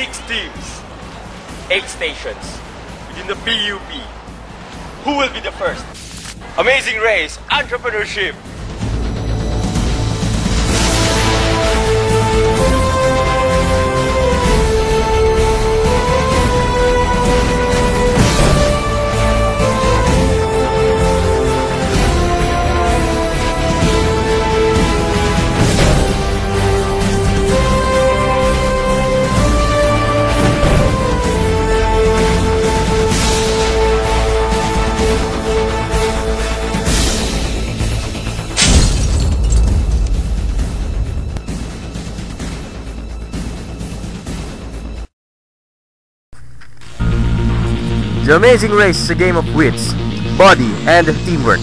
6 teams, 8 stations within the PUP. Who will be the first? Amazing Race Entrepreneurship. The Amazing Race is a game of wits, body, and teamwork.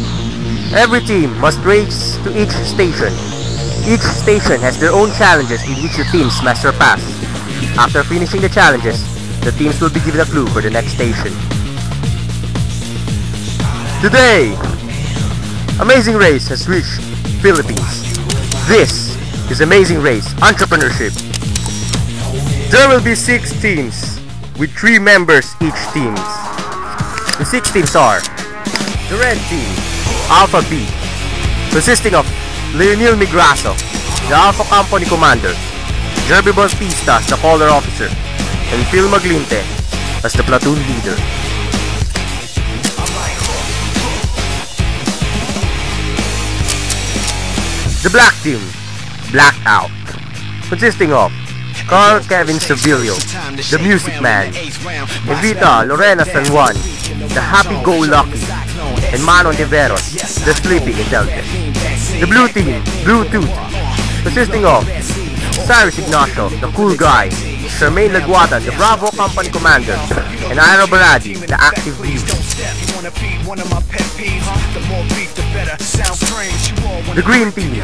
Every team must race to each station. Each station has their own challenges in which the teams must surpass. After finishing the challenges, the teams will be given a clue for the next station. Today, Amazing Race has reached Philippines. This is Amazing Race Entrepreneurship. There will be 6 teams with 3 members each team. The 6 teams are the Red Team, Alpha B, consisting of Leonel Migraso, the Alpha Company Commander, Jerby Bautista as the Color Officer, and Phil Maglinte as the Platoon Leader. The Black Team, Blackout, consisting of Carl Kevin Sevillo, the Music Man, Evita Lorena San Juan, the Happy-Go-Lucky, and Manon Tiveros, the Sleepy Intelligent. The Blue Team, Bluetooth, consisting of Cyrus Ignacio, the Cool Guy, Charmaine Laguatan, the Bravo Company Commander, and Ira Baradi, the Active View. The Green Team,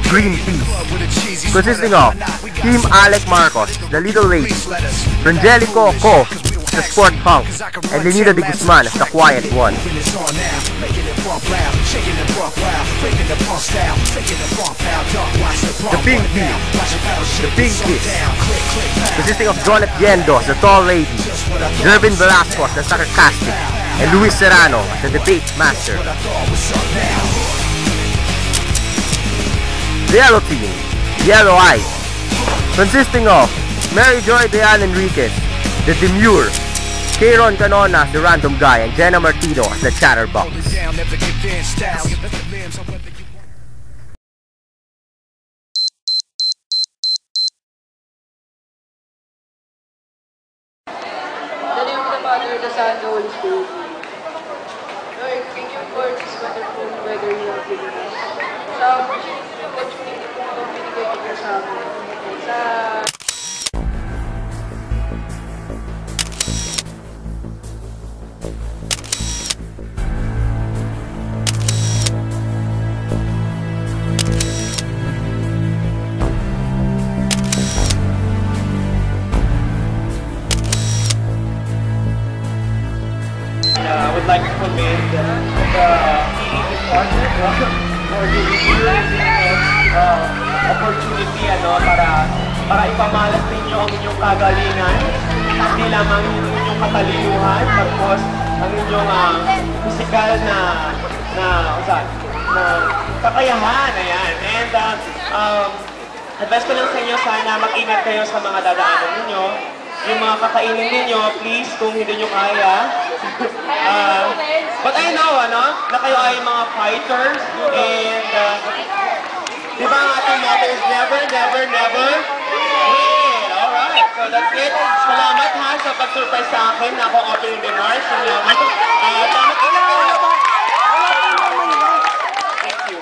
Green Peace, consisting of Team Alec Marcos, the Little Lady, Frangelico Co, the Sport Hunk, and Lenita de Guzman as the Quiet One. The Pink Team, the Pink Kiss, consisting of John Atiendos, the Tall Lady, Jervin Velasquez, the Sarcastic, and Luis Serrano, the Debate Master. The Yellow Team, Yellow Eyes, consisting of Mary Joy Dean Enriquez, the Demure, Kieron Canona, the Random Guy, and Jenna Martino as the Chatterbox. The name of the Father, the Son, the Holy Spirit. Lord, thank you for this wonderful weather you have given us. Sa opportunity po itong binigay niyo sa amin. I would like to commend the PE department for giving opportunity para ipamalas ninyo ang inyong kagalingan, hindi lamang yung inyong katalinuhan, tapos ang inyong physical na kakayahan. Ayan. And advice ko lang sa inyo, sana mag-ingat kayo sa mga dadaanan ninyo. Yung mga kakainin ninyo, please, kung hindi nyo kaya. But I know, na kayo ay mga fighters, and di ba ang ating motto is never, never, never quit. Alright, so that's it. Salamat ha sa pag-surprise sa akin na ako opening remarks. Salamat. Thank you.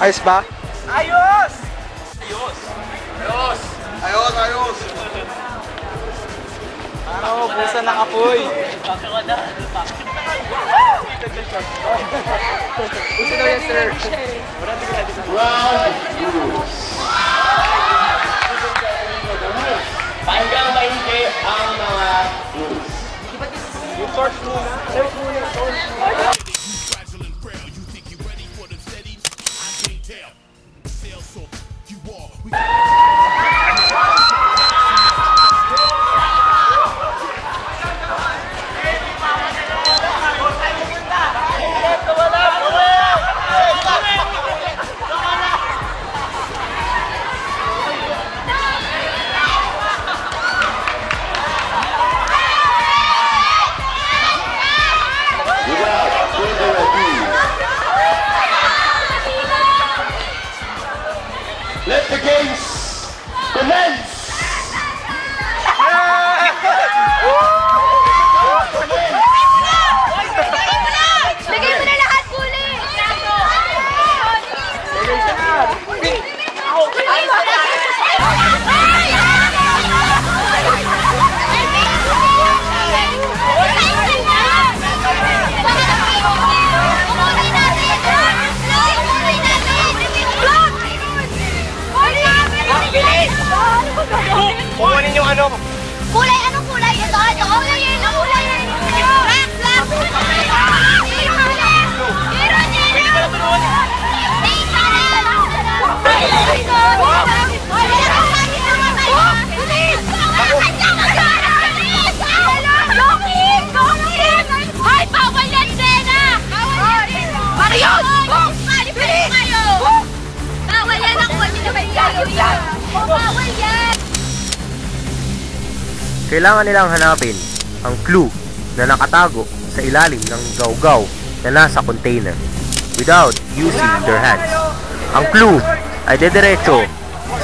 Ayos ba? Ayos! Ano, busa ng apoy. Busa daw yan, sir. Round 2. Hanggang maigi ang mga rules. Yung source muna. Source muna. Fragile and frail, you think you're ready for them steady? I can't tell. Sales so you are. Let the games commence! Lagay mo na lahat, Kuli! Kukunin yung ano. Kulay, anong kulay? Ito, ito. Kulay, yelo, kulay, yelo. Black, black. Ay, bawal yan, Zena! Para yun! Malipin kayo! Bawal yan ang kwan nila may kayo yan! Bawal yan! Kailangan nilang hanapin ang clue na nakatago sa ilalim ng gawgaw na nasa container without using their hands. Ang clue ay dediretso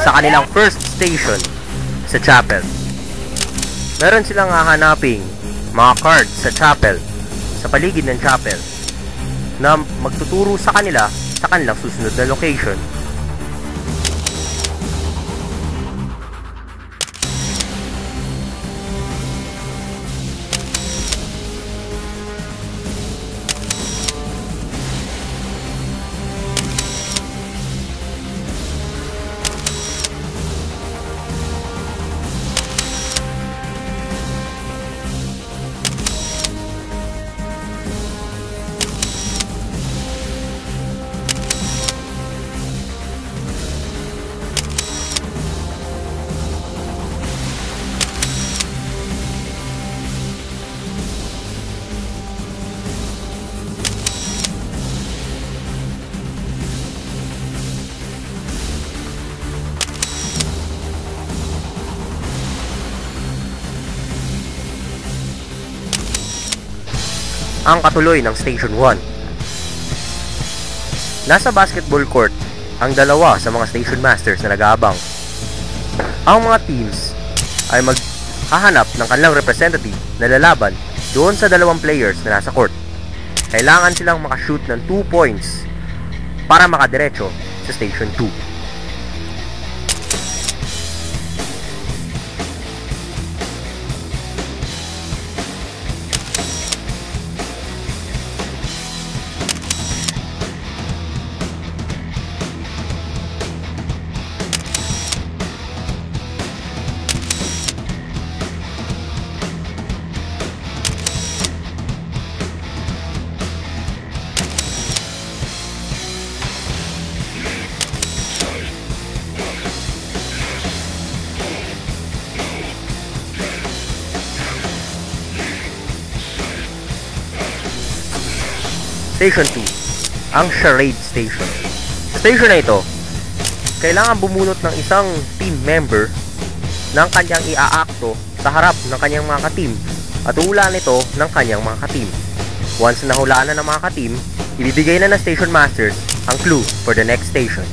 sa kanilang first station sa chapel. Meron silang hahanaping mga cards sa chapel, sa paligid ng chapel, na magtuturo sa kanila sa kanilang susunod na location. Ang katuloy ng Station 1. Nasa basketball court ang dalawa sa mga station masters na nag-aabang. Ang mga teams ay maghahanap ng kanilang representative na lalaban doon sa dalawang players na nasa court. Kailangan silang makashoot ng 2 points para makadiretso sa Station 2. Station 2, ang Charade Station. Sa station na ito, kailangan bumunot ng isang team member ng kanyang iaakto sa harap ng kanyang mga ka-team at hulaan ito ng kanyang mga ka-team. Once na nahulaan na ng mga ka-team, ibibigay na ng station masters ang clue for the next station.